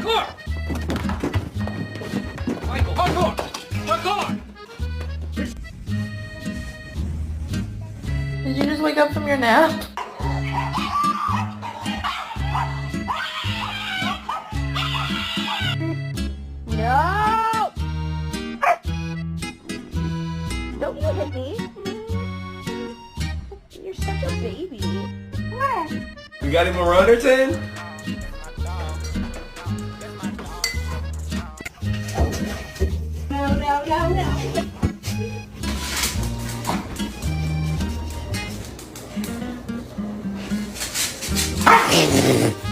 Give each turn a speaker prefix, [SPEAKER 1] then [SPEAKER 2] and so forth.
[SPEAKER 1] Parkour! Michael, parkour! Parkour!
[SPEAKER 2] Did you just wake up from your nap?
[SPEAKER 3] No! Don't you hit me. You're such a baby. What?
[SPEAKER 1] You got him a runner, Tin?
[SPEAKER 3] No.